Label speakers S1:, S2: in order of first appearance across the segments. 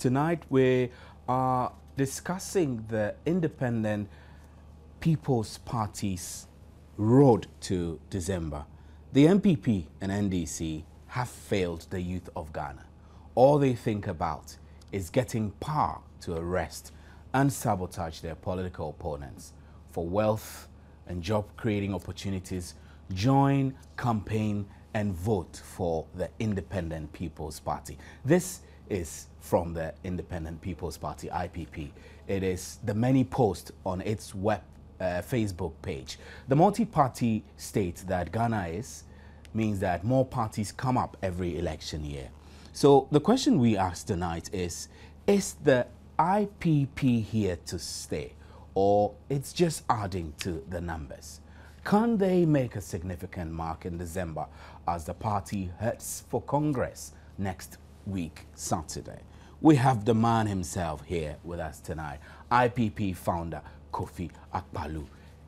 S1: Tonight we are discussing the Independent People's Party's road to December. The MPP and NDC have failed the youth of Ghana. All they think about is getting power to arrest and sabotage their political opponents. For wealth and job-creating opportunities, join, campaign, and vote for the Independent People's Party. This is from the Independent People's Party, IPP. It is the many posts on its Facebook page. The multi-party state that Ghana is means that more parties come up every election year. So the question we ask tonight is the IPP here to stay, or it's just adding to the numbers? Can they make a significant mark in December as the party heads for Congress next week, Saturday? We have the man himself here with us tonight. IPP founder Kofi Akpaloo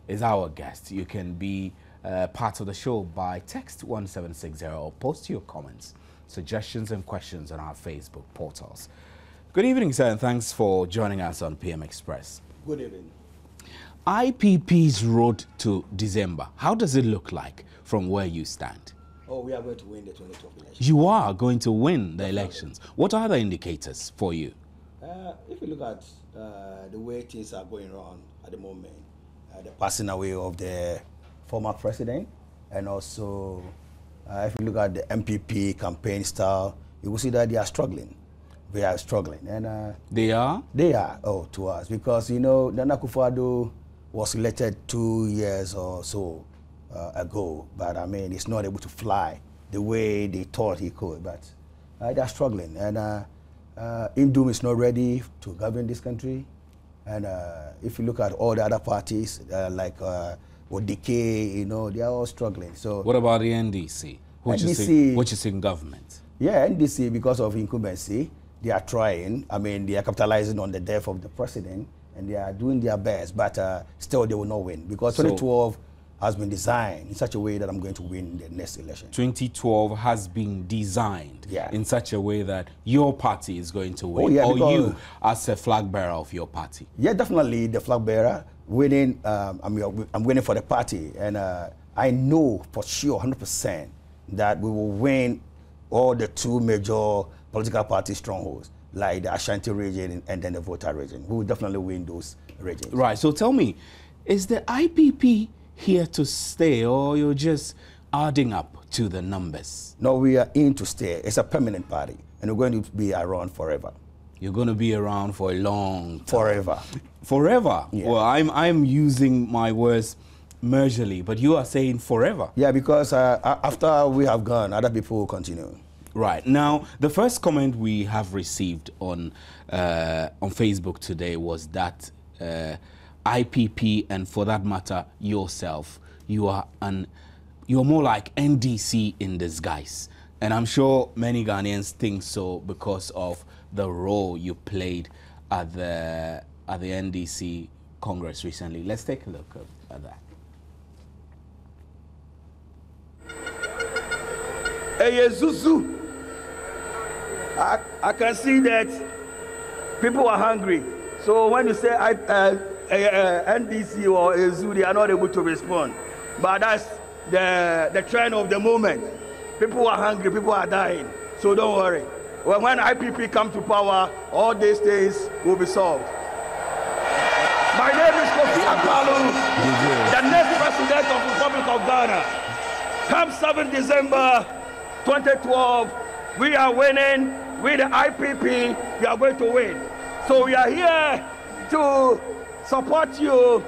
S1: is our guest. You can be part of the show by text 1760 or post your comments, suggestions and questions on our Facebook portals. Good evening, sir, and thanks for joining us on PM Express.
S2: Good evening.
S1: IPP's road to December, how does it look like from where you stand?
S2: Oh, we are going to win the 2012 election.
S1: You are going to win the elections. What are the indicators for you?
S2: If you look at the way things are going on at the moment, the passing away of the former president, and also if you look at the MPP campaign style, you will see that they are struggling. We are struggling. And
S1: they are?
S2: They are, to us. Because, you know, Nana Akufo-Addo was elected 2 years or so ago, but I mean, he's not able to fly the way they thought he could. But they're struggling. And Indum is not ready to govern this country. And if you look at all the other parties, like Odike, you know, they are all struggling. So
S1: what about the NDC? Which is in government?
S2: Yeah, NDC, because of incumbency, they are trying. I mean, they are capitalizing on the death of the president, and they are doing their best, but still they will not win, because 2012 has been designed in such a way that I'm going to win the next election.
S1: 2012 has been designed in such a way that your party is going to win,
S2: or
S1: you as a flag bearer of your party?
S2: Yeah, definitely the flag bearer winning. I'm winning for the party, and I know for sure 100% that we will win all the two major political party strongholds, like the Ashanti region and then the Volta region. We will definitely win those regions.
S1: Right, so tell me, is the IPP here to stay, or you're just adding up to the numbers?
S2: No, we are in to stay. It's a permanent party, and we're going to be around forever.
S1: You're going to be around for a long time.
S2: Forever.
S1: Forever?
S2: Yeah.
S1: Well, I'm using my words mergily, but you are saying forever.
S2: Yeah, because after we have gone, other people will continue.
S1: Right. Now, the first comment we have received on Facebook today was that IPP, and for that matter, yourself, you're more like NDC in disguise. And I'm sure many Ghanaians think so because of the role you played at the NDC Congress recently. Let's take a look at that.
S3: Hey, Zuzu, I can see that people are hungry. So when you say NDC or Ezu, they are not able to respond. But that's the trend of the moment. People are hungry, people are dying. So don't worry. When IPP come to power, all these things will be solved. My name is Kofi Akpaloo, the next president of the Republic of Ghana. Come 7 December 2012, we are winning. With the IPP, we are going to win. So we are here to support you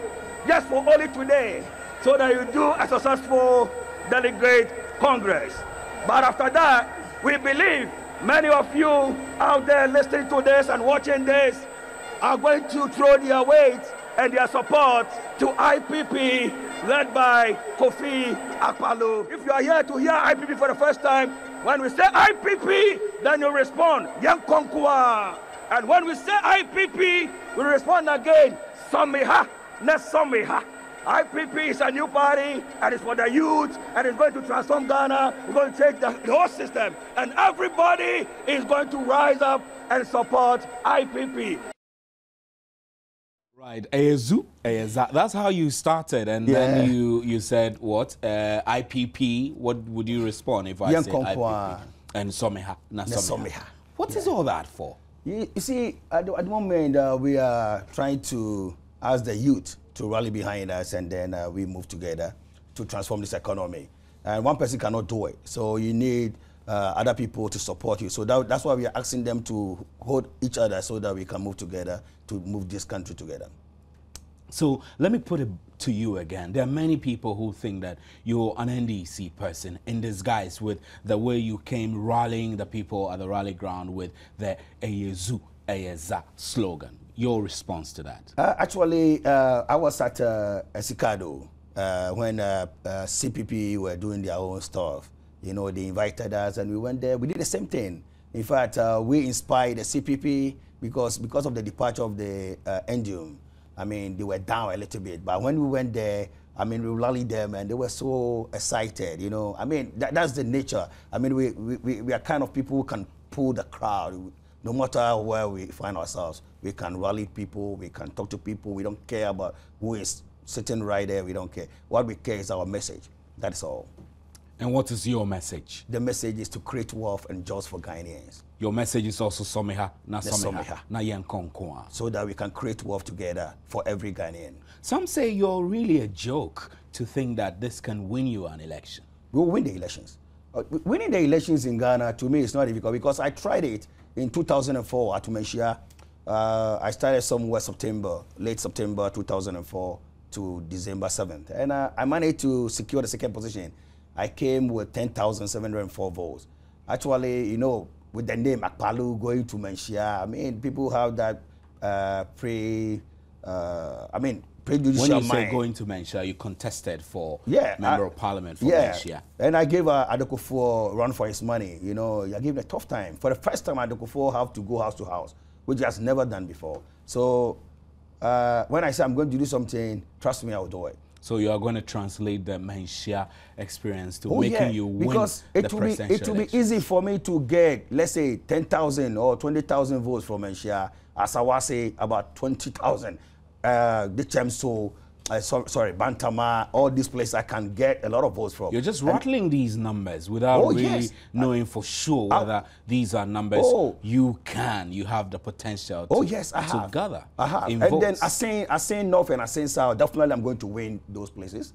S3: just for only today, so that you do a successful delegate Congress. But after that, we believe many of you out there listening to this and watching this are going to throw their weight and their support to IPP, led by Kofi Akpaloo. If you are here to hear IPP for the first time, when we say IPP, then you respond, Yang Konkwa. And when we say IPP, we respond again, Somiha, ne Somiha. IPP is a new party, and it's for the youth, and it's going to transform Ghana. We're going to take the whole system, and everybody is going to rise up and support IPP.
S1: Right, Eyezu, that's how you started, and then you said what? IPP. What would you respond if I say IPP? And Someha, not Someha. What is all that for?
S2: You see, at the moment we are trying to ask the youth to rally behind us, and then we move together to transform this economy. And one person cannot do it, so you need other people to support you. So that's why we are asking them to hold each other so that we can move together to move this country together.
S1: So let me put it to you again. There are many people who think that you're an NDC person in disguise with the way you came rallying the people at the rally ground with the Eyezu, Eyeza slogan. Your response to that?
S2: Actually, I was at Sikado when CPP were doing their own stuff. You know, they invited us and we went there. We did the same thing. In fact, we inspired the CPP because of the departure of the NDM. I mean, they were down a little bit. But when we went there, I mean, we rallied them and they were so excited, you know. I mean, that's the nature. I mean, we are kind of people who can pull the crowd. No matter where we find ourselves, we can rally people, we can talk to people. We don't care about who is sitting right there. We don't care. What we care is our message. That's all.
S1: And what is your message?
S2: The message is to create wealth and jobs for Ghanaians.
S1: Your message is also Someha, na Someha, na Yenkonkwa.
S2: So that we can create wealth together for every Ghanaian.
S1: Some say you're really a joke to think that this can win you an election.
S2: We'll win the elections. Winning the elections in Ghana, to me, is not difficult because I tried it in 2004 at Tumenshia. I started somewhere late September 2004 to December 7th. And I managed to secure the second position. I came with 10,704 votes. Actually, you know, with the name Akpalu going to Menshia, I mean, people have that prejudicial mind.
S1: When you say going to Menshia, you contested for member of parliament for Menshia.
S2: And I gave Adokufo a run for his money. You know, I gave him a tough time. For the first time, Adokufo have to go house to house, which he has never done before. So when I say I'm going to do something, trust me, I will do it.
S1: So you are going to translate the Menshia experience to making you win
S2: because
S1: the presidential election.
S2: It will be easy for me to get, let's say, 10,000 or 20,000 votes from Menshia. As I was saying, about 20,000. The Chemso, Bantama, all these places I can get a lot of votes from.
S1: You're just rattling these numbers without really knowing for sure whether these are numbers you have the potential to gather.
S2: I have. And
S1: votes.
S2: Then I say North and I say South, definitely I'm going to win those places.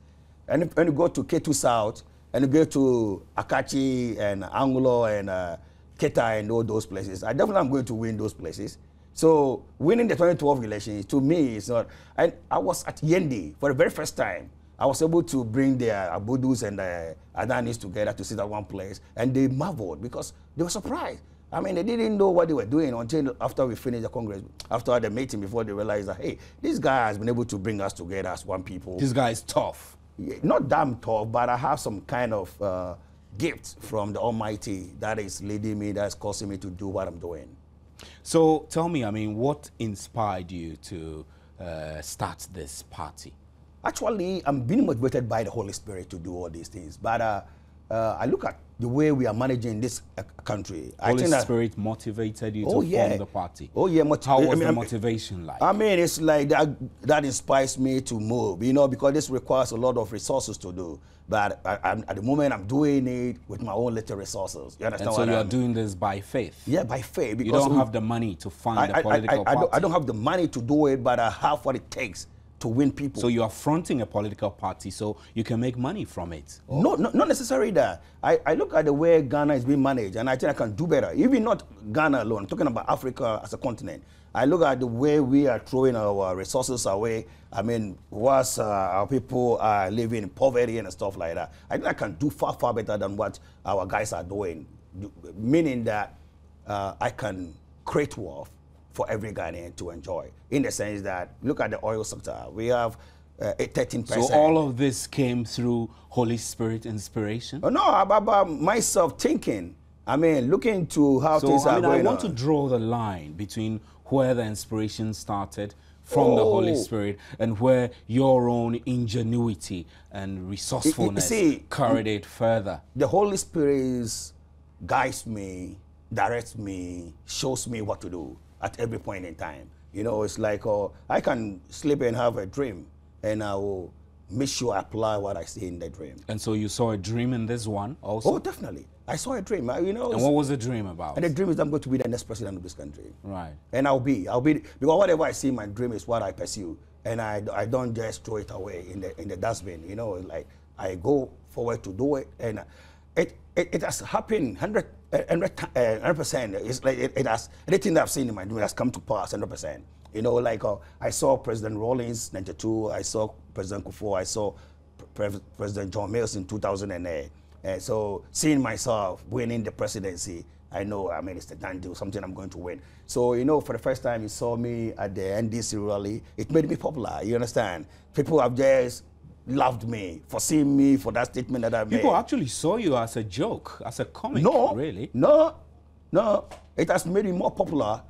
S2: And when you go to K2 South, and you go to Akachi and Angulo and Keta and all those places, I definitely am going to win those places. So winning the 2012 elections, to me, is not. And I was at Yendi for the very first time. I was able to bring the Abudus and the Adanis together to sit at one place, and they marveled because they were surprised. I mean, they didn't know what they were doing until after we finished the Congress, after the meeting, before they realized that, hey, this guy has been able to bring us together as one people.
S1: This guy is tough.
S2: Yeah, not damn tough, but I have some kind of gift from the Almighty that is leading me, that is causing me to do what I'm doing.
S1: So tell me, I mean, what inspired you to start this party?
S2: Actually, I'm being motivated by the Holy Spirit to do all these things. But I look at the way we are managing this country.
S1: Holy Spirit motivated you to form the party?
S2: Oh, yeah.
S1: How was the motivation like?
S2: I mean, it's like that inspires me to move, you know, because this requires a lot of resources to do. But at the moment, I'm doing it with my own little resources. You understand?
S1: And so you are doing this by faith?
S2: Yeah, by faith. Because
S1: you don't have the money to fund a political party?
S2: I don't have the money to do it, but I have what it takes to win people.
S1: So you are fronting a political party so you can make money from it?
S2: No, not necessarily that. I look at the way Ghana is being managed, and I think I can do better. Even not Ghana alone, I'm talking about Africa as a continent. I look at the way we are throwing our resources away. I mean, whilst our people are living in poverty and stuff like that, I think I can do far, far better than what our guys are doing. Meaning that I can create wealth for every Ghanaian to enjoy. In the sense that, look at the oil sector. We have 13%.
S1: So all of this came through Holy Spirit inspiration?
S2: Oh, no, about myself thinking. I mean, looking to how things are going on.
S1: I want to draw the line between where the inspiration started from the Holy Spirit, and where your own ingenuity and resourcefulness carried it further?
S2: The Holy Spirit guides me, directs me, shows me what to do at every point in time. You know, it's like I can sleep and have a dream, and I will make sure I apply what I see in the dream.
S1: And so you saw a dream in this one also?
S2: Oh, definitely. I saw a dream. You know.
S1: And what was the dream about?
S2: And the dream is I'm going to be the next president of this country.
S1: Right.
S2: And I'll be, because whatever I see in my dream is what I pursue, and I don't just throw it away in the dustbin. You know, like I go forward to do it, and it has happened 100%. It's like it has, anything that I've seen in my dream has come to pass 100%. You know, like I saw President Rawlings 92, I saw President Kufuor, I saw President John Mills in 2008. And so seeing myself winning the presidency, I know, I mean, it's a done deal, something I'm going to win. So, you know, for the first time you saw me at the NDC rally, it made me popular, you understand? People have just loved me for seeing me, for that statement that I made.
S1: People actually saw you as a joke, as a comic, really?
S2: No, it has made me more popular,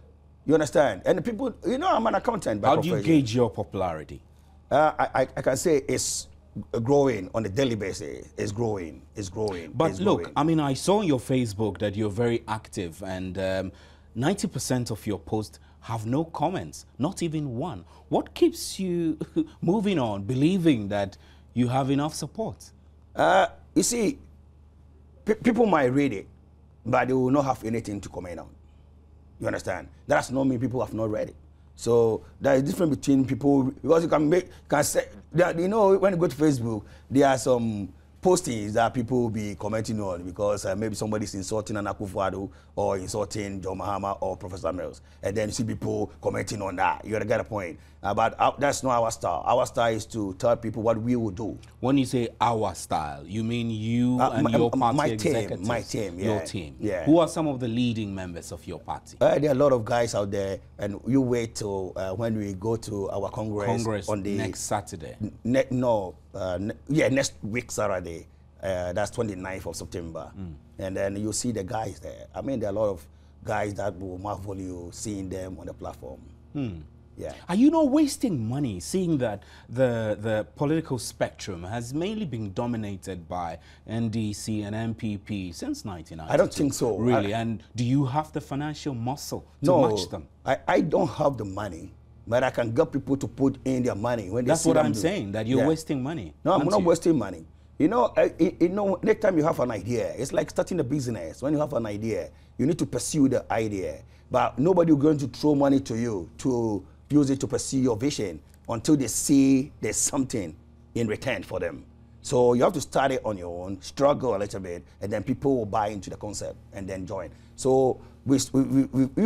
S2: you understand? And the people, you know, I'm an accountant by profession.
S1: How do you gauge your popularity?
S2: I can say it's growing on a daily basis. It's growing.
S1: But look, I mean, I saw on your Facebook that you're very active, and 90% of your posts have no comments, not even one. What keeps you moving on, believing that you have enough support?
S2: You see, people might read it, but they will not have anything to comment on. You understand? That's not mean people have not read it. So there is difference between people, because you can say that, you know, when you go to Facebook, there are some postings that people will be commenting on because maybe somebody's insulting Nana Akufo-Addo or insulting John Mahama or Professor Mills, and then you see people commenting on that. You gotta get a point. But that's not our style. Our style is to tell people what we will do.
S1: When you say our style, you mean you and your party executives?
S2: My team, yeah.
S1: Your team.
S2: Yeah.
S1: Who are some of the leading members of your party?
S2: There are a lot of guys out there, and you wait till when we go to our Congress on the
S1: next Saturday.
S2: Next week Saturday. That's 29th of September. And then you see the guys there. I mean, there are a lot of guys that will marvel you seeing them on the platform. Yeah.
S1: Are you not wasting money seeing that the political spectrum has mainly been dominated by NDC and MPP since 1990?
S2: I don't think so.
S1: Really? And do you have the financial muscle to match them?
S2: I don't have the money, but I can get people to put in their money. When
S1: That's what I'm saying, that you're wasting money.
S2: No, I'm not wasting money. You know, next time you have an idea, it's like starting a business. When you have an idea, you need to pursue the idea. But nobody is going to throw money to you to use it to pursue your vision until they see there's something in return for them. So you have to start it on your own, struggle a little bit, and then people will buy into the concept and then join. So we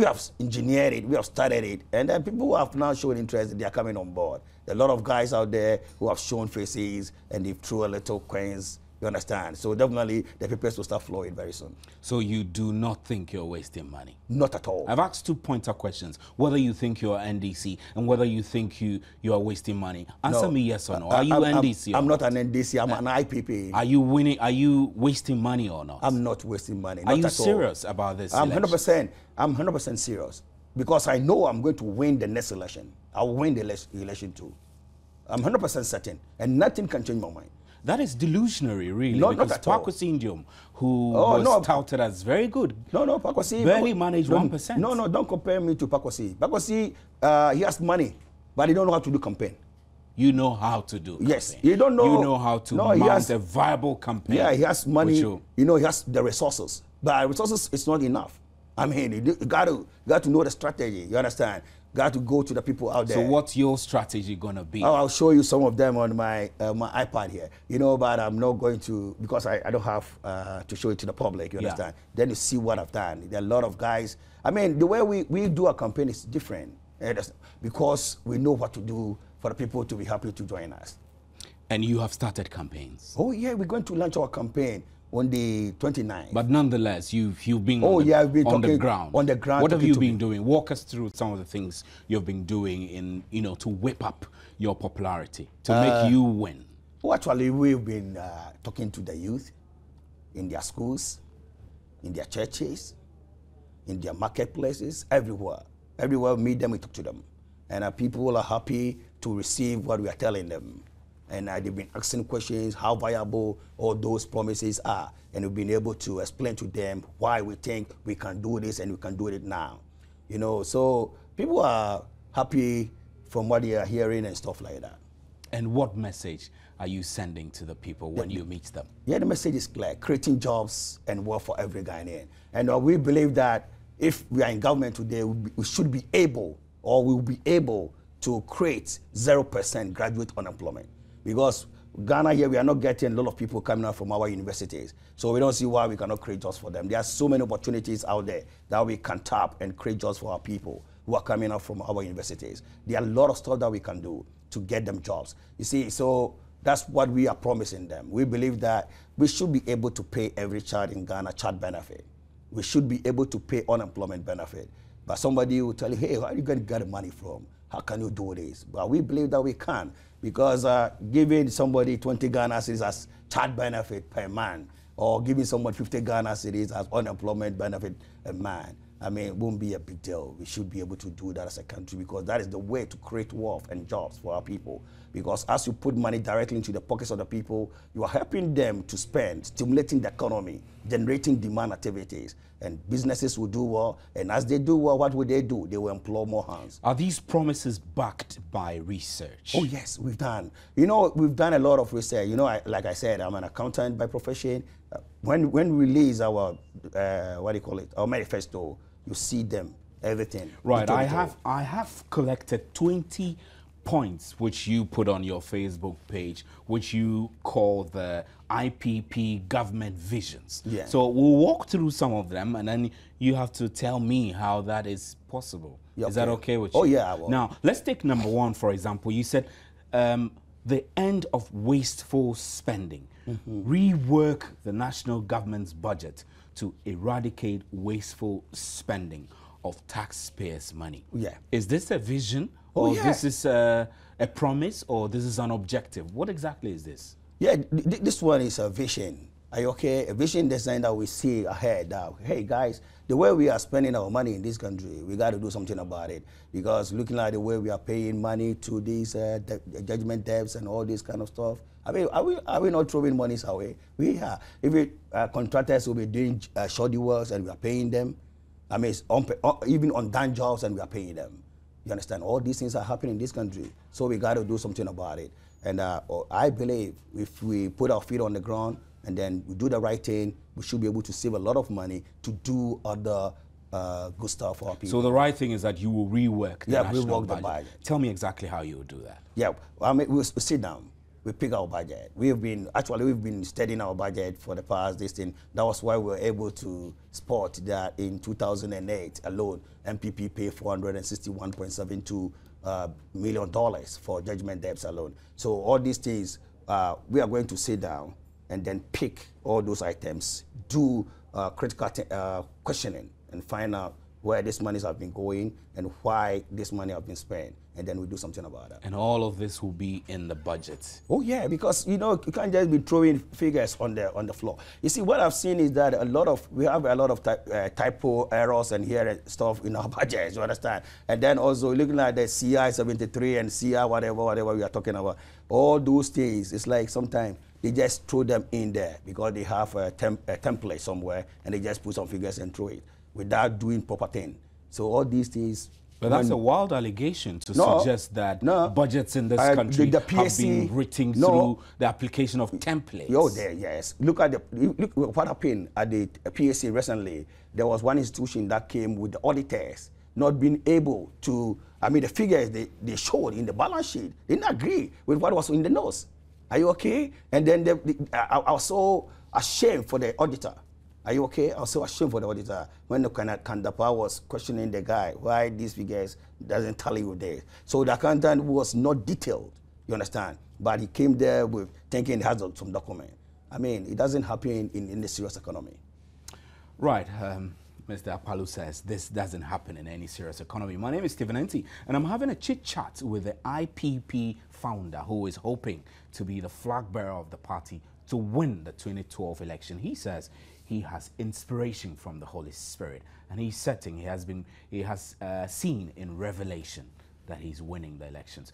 S2: have engineered it, we have started it, and then people who have now shown interest, they are coming on board. There are a lot of guys out there who have shown faces and they've threw a little coins, you understand? So definitely the papers will start flowing very soon.
S1: So you do not think you're wasting money?
S2: Not at all.
S1: I've asked 2 pointer questions. Whether you think you're NDC and whether you think you are wasting money. Answer me yes or no. Are you NDC?
S2: I'm not an NDC, I'm an IPP.
S1: Are you winning? Are you wasting money or not?
S2: I'm not wasting money.
S1: Are you serious about this
S2: I'm
S1: election?
S2: 100%. I'm 100% serious because I know I'm going to win the next election. I'll win the election too. I'm 100% certain, and nothing can change my mind.
S1: That is delusionary, really,
S2: no,
S1: because
S2: not at all.
S1: Pakwasi Ndiom, who was touted as very good,
S2: Pakwasi
S1: barely managed 1%.
S2: No, don't compare me to Pakwasi. Pakwasi, he has money, but he don't know how to do campaign.
S1: You know how to do campaign.
S2: Yes, you don't know.
S1: You know how to mount a viable campaign.
S2: Yeah, he has money. You know, he has the resources, but resources is not enough. I mean, you got to know the strategy. You understand? Got to go to the people out there.
S1: So what's your strategy gonna be?
S2: Oh, I'll show you some of them on my my iPad here. You know, but I'm not going to, because I don't have to show it to the public, you understand? Then you see what I've done. There are a lot of guys. I mean, the way we do a campaign is different because we know what to do for the people to be happy to join us.
S1: And you have started campaigns?
S2: Oh yeah, we're going to launch our campaign on the 29th.
S1: But nonetheless, you've been
S2: I've been
S1: on the ground.
S2: On the ground.
S1: What have you been doing? Walk us through some of the things you've been doing to whip up your popularity, to make you win.
S2: Well, actually, we've been talking to the youth in their schools, in their churches, in their marketplaces, everywhere. Everywhere we meet them, we talk to them. And people are happy to receive what we are telling them. And they've been asking questions, how viable all those promises are. And we've been able to explain to them why we think we can do this and we can do it now. You know, so people are happy from what they are hearing and stuff like that.
S1: And what message are you sending to the people when you meet them?
S2: Yeah, the message is clear: creating jobs and work for every Ghanaian. And we believe that if we are in government today, we should be able, or we will be able to create 0% graduate unemployment. Because Ghana here, we are not getting a lot of people coming out from our universities. So we don't see why we cannot create jobs for them. There are so many opportunities out there that we can tap and create jobs for our people who are coming out from our universities. There are a lot of stuff that we can do to get them jobs. You see, so that's what we are promising them. We believe that we should be able to pay every child in Ghana child benefit. We should be able to pay unemployment benefit. But somebody will tell you, hey, where are you going to get the money from? How can you do this? But we believe that we can, because giving somebody 20 Ghana cedis as child benefit per man, or giving someone 50 Ghana cedis as unemployment benefit a man, I mean, it won't be a big deal. We should be able to do that as a country, because that is the way to create wealth and jobs for our people. Because as you put money directly into the pockets of the people, you are helping them to spend, stimulating the economy, generating demand activities, and businesses will do well. And as they do well, what will they do? They will employ more hands.
S1: Are these promises backed by research?
S2: Oh, yes, we've done. You know, we've done a lot of research. You know, like I said, I'm an accountant by profession. When we release our, what do you call it, our manifesto, you see them, everything.
S1: Right, I have collected 20 points which you put on your Facebook page, which you call the IPP Government Visions.
S2: Yeah.
S1: So we'll walk through some of them, and then you have to tell me how that is possible.
S2: Yeah,
S1: is that okay with you?
S2: Oh, yeah, I will.
S1: Now, let's take number one, for example. You said the end of wasteful spending. Rework the national government's budget to eradicate wasteful spending of taxpayers' money.
S2: Yeah.
S1: Is this a vision?
S2: Oh,
S1: or
S2: yeah.
S1: this is a promise, or this is an objective? What exactly is this?
S2: Yeah, this one is a vision. Are you okay? A vision design that we see ahead. Hey, guys, the way we are spending our money in this country, we got to do something about it. Because looking at the way we are paying money to these judgment debts and all this kind of stuff, I mean, are we not throwing monies away? We are. If contractors will be doing shoddy works and we are paying them, I mean, even on done jobs and we are paying them. You understand? All these things are happening in this country. So we got to do something about it. And I believe if we put our feet on the ground and then we do the right thing, we should be able to save a lot of money to do other good stuff for our people.
S1: So the right thing is that you will rework the national
S2: rework the budget.
S1: Tell me exactly how you will do that.
S2: Yeah, I mean, we'll sit down. We pick our budget. We've been studying our budget for the past this thing. That was why we were able to spot that in 2008 alone, MPP paid $461.72 million for judgment debts alone. So all these things, we are going to sit down and then pick all those items, do critical questioning, and find out where this money has been going and why this money has been spent, and then we do something about that.
S1: And all of this will be in the budget.
S2: Oh yeah, because you know you can't just be throwing figures on the floor. You see, what I've seen is that we have a lot of typo errors and here and stuff in our budgets. You understand? And then also looking at the CI 73 and CI whatever we are talking about, all those things. It's like sometimes they just throw them in there because they have a template somewhere and they just put some figures and throw it without doing proper thing. So all these things.
S1: But that's a wild allegation to suggest that budgets in this country have been written through the application of templates.
S2: Oh, there, yes. Look what happened at the PSC recently. There was one institution that came with the auditors not being able to, I mean, the figures they showed in the balance sheet didn't agree with what was in the notes. Are you okay? And then I was so ashamed for the auditor. Are you okay? I was so ashamed for the auditor when the Kandapa was questioning the guy why these figures doesn't tally with this. So the accountant was not detailed, you understand? But he came there with thinking he has some document. I mean, it doesn't happen in the serious economy.
S1: Right. Mr. Apalu says this doesn't happen in any serious economy. My name is Stephen Enti, and I'm having a chit-chat with the IPP founder who is hoping to be the flag bearer of the party to win the 2012 election. He says he has inspiration from the Holy Spirit, and he's setting he has seen in Revelation that he's winning the elections.